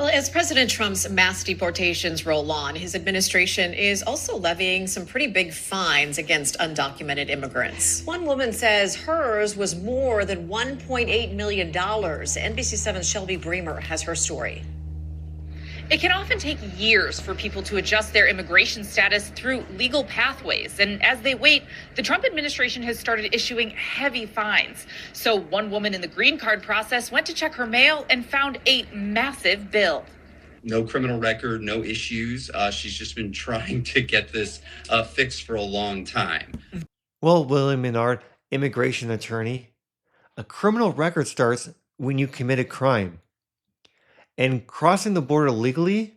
Well, as President Trump's mass deportations roll on, his administration is also levying some pretty big fines against undocumented immigrants. One woman says hers was more than $1.8 million. NBC7's Shelby Bremer has her story. It can often take years for people to adjust their immigration status through legal pathways. And as they wait, the Trump administration has started issuing heavy fines. So one woman in the green card process went to check her mail and found a massive bill. No criminal record, no issues. She's just been trying to get this fixed for a long time. Well, William Menard, immigration attorney, a criminal record starts when you commit a crime. And crossing the border legally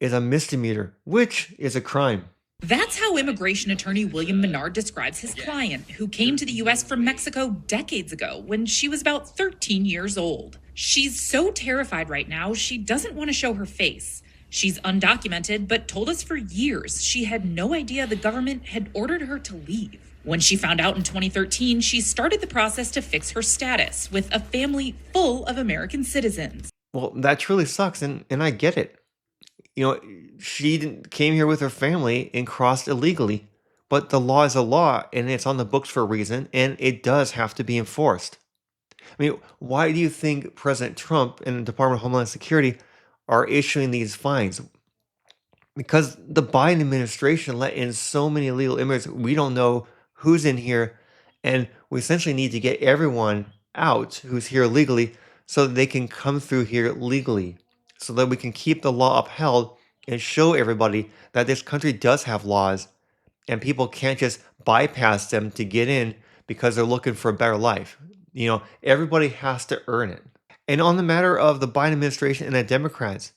is a misdemeanor, which is a crime. That's how immigration attorney William Menard describes his client, who came to the U.S. from Mexico decades ago when she was about 13 years old. She's so terrified right now, she doesn't want to show her face. She's undocumented, but told us for years she had no idea the government had ordered her to leave. When she found out in 2013, she started the process to fix her status with a family full of American citizens. Well, that truly sucks, and I get it. She came here with her family and crossed illegally, but the law is a law, and it's on the books for a reason, and it does have to be enforced. I mean, why do you think President Trump and the Department of Homeland Security are issuing these fines? Because the Biden administration let in so many illegal immigrants, we don't know who's in here, and we essentially need to get everyone out who's here legally so that they can come through here legally, so that we can keep the law upheld and show everybody that this country does have laws and people can't just bypass them to get in because they're looking for a better life. Everybody has to earn it. And on the matter of the Biden administration and the Democrats,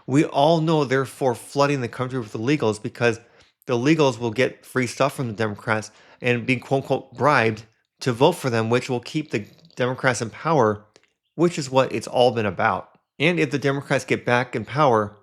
we all know they're for flooding the country with illegals because the illegals will get free stuff from the Democrats and be quote unquote bribed to vote for them, which will keep the Democrats in power, which is what it's all been about. And if the Democrats get back in power,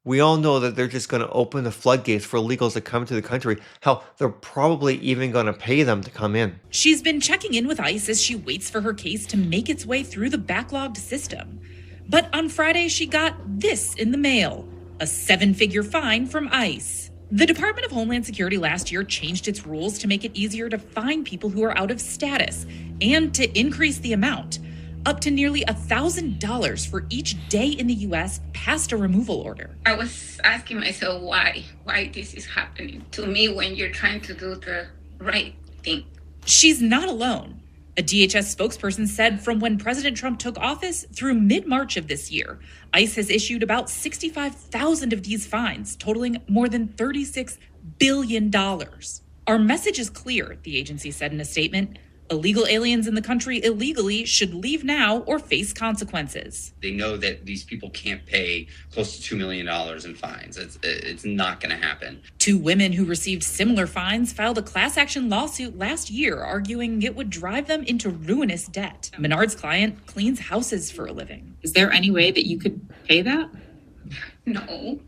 we all know that they're just going to open the floodgates for illegals to come to the country. Hell, they're probably even going to pay them to come in. She's been checking in with ICE as she waits for her case to make its way through the backlogged system. But on Friday, she got this in the mail, a 7-figure fine from ICE. The Department of Homeland Security last year changed its rules to make it easier to find people who are out of status and to increase the amount, up to nearly $1,000 for each day in the U.S. past a removal order. I was asking myself why this is happening to me when you're trying to do the right thing. She's not alone. A DHS spokesperson said from when President Trump took office through mid-March of this year, ICE has issued about 65,000 of these fines, totaling more than $36 billion. Our message is clear, the agency said in a statement. Illegal aliens in the country illegally should leave now or face consequences. They know that these people can't pay close to $2 million in fines. It's not going to happen. 2 women who received similar fines filed a class action lawsuit last year, arguing it would drive them into ruinous debt. Menard's client cleans houses for a living. Is there any way that you could pay that? No,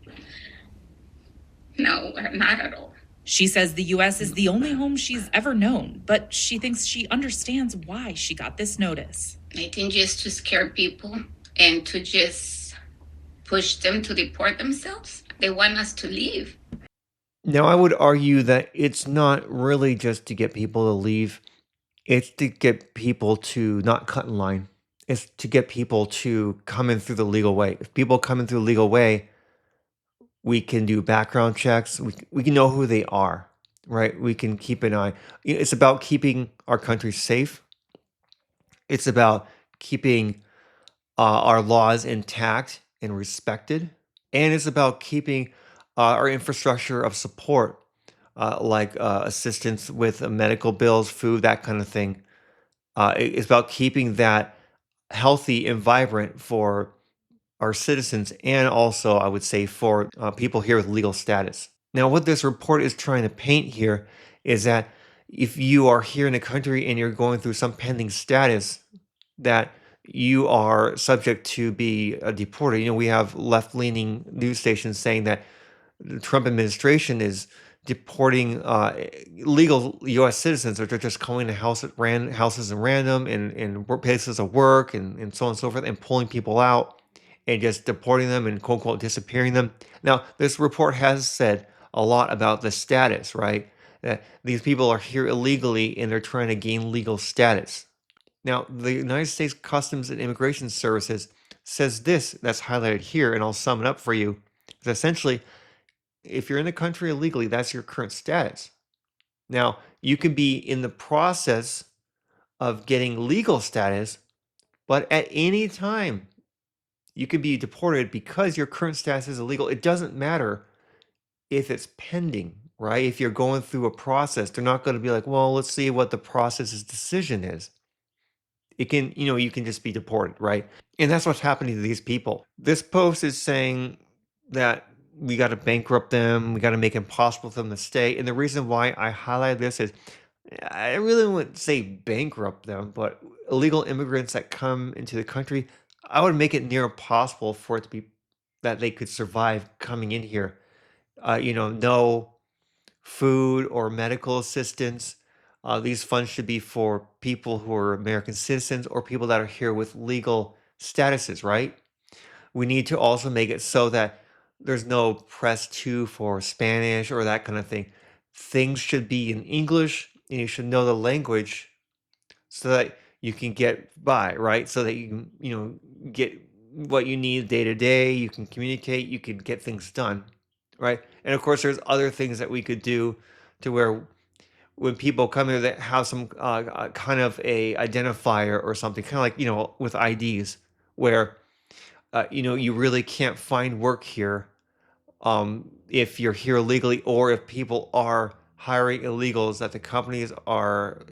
not at all. She says the U.S. is the only home she's ever known, but she thinks she understands why she got this notice. I think just to scare people and to just push them to deport themselves. They want us to leave. Now, I would argue that it's not really just to get people to leave. It's to get people to not cut in line. It's to get people to come in through the legal way. If people come in through the legal way, we can do background checks. We can know who they are, right? We can keep an eye. It's about keeping our country safe. It's about keeping our laws intact and respected. And it's about keeping our infrastructure of support, like assistance with medical bills, food, that kind of thing. It's about keeping that healthy and vibrant for our citizens, and also, I would say, for people here with legal status. Now, what this report is trying to paint here is that if you are here in the country and you're going through some pending status, that you are subject to be deported. We have left-leaning news stations saying that the Trump administration is deporting legal U.S. citizens, or they're just calling to houses at random and places of work and so on and so forth, and pulling people out and just deporting them and quote unquote disappearing them. Now, this report has said a lot about the status, right? That these people are here illegally and they're trying to gain legal status. Now, the United States Customs and Immigration Services says this that's highlighted here, and I'll sum it up for you. It's essentially, if you're in the country illegally, that's your current status. Now, you could be in the process of getting legal status, but at any time, you could be deported because your current status is illegal. It doesn't matter if it's pending, right? If you're going through a process, they're not going to be like, well, let's see what the process's decision is. It can, you can just be deported, right? And that's what's happening to these people. This post is saying that we got to bankrupt them, we got to make it impossible for them to stay. And the reason why I highlight this is I really wouldn't say bankrupt them, but illegal immigrants that come into the country, I would make it near impossible for it to be that they could survive coming in here. No food or medical assistance. These funds should be for people who are American citizens or people that are here with legal statuses, right? We need to also make it so that there's no press two for Spanish or that kind of thing. Things should be in English and you should know the language so that you can get by, right? So that you can, get what you need day to day, you can communicate, you can get things done, right? And of course, there's other things that we could do to where when people come here that have some kind of a identifier or something, kind of like, with IDs, where, you really can't find work here if you're here illegally or if people are hiring illegals that the companies are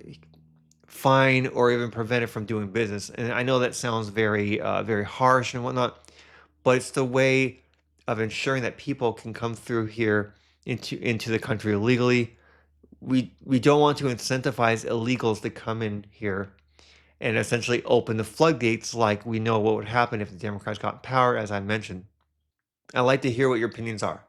fined or even prevented from doing business. And I know that sounds very, very harsh and whatnot, but it's the way of ensuring that people can come through here into the country illegally. We don't want to incentivize illegals to come in here and essentially open the floodgates like we know what would happen if the Democrats got power, as I mentioned. I'd like to hear what your opinions are.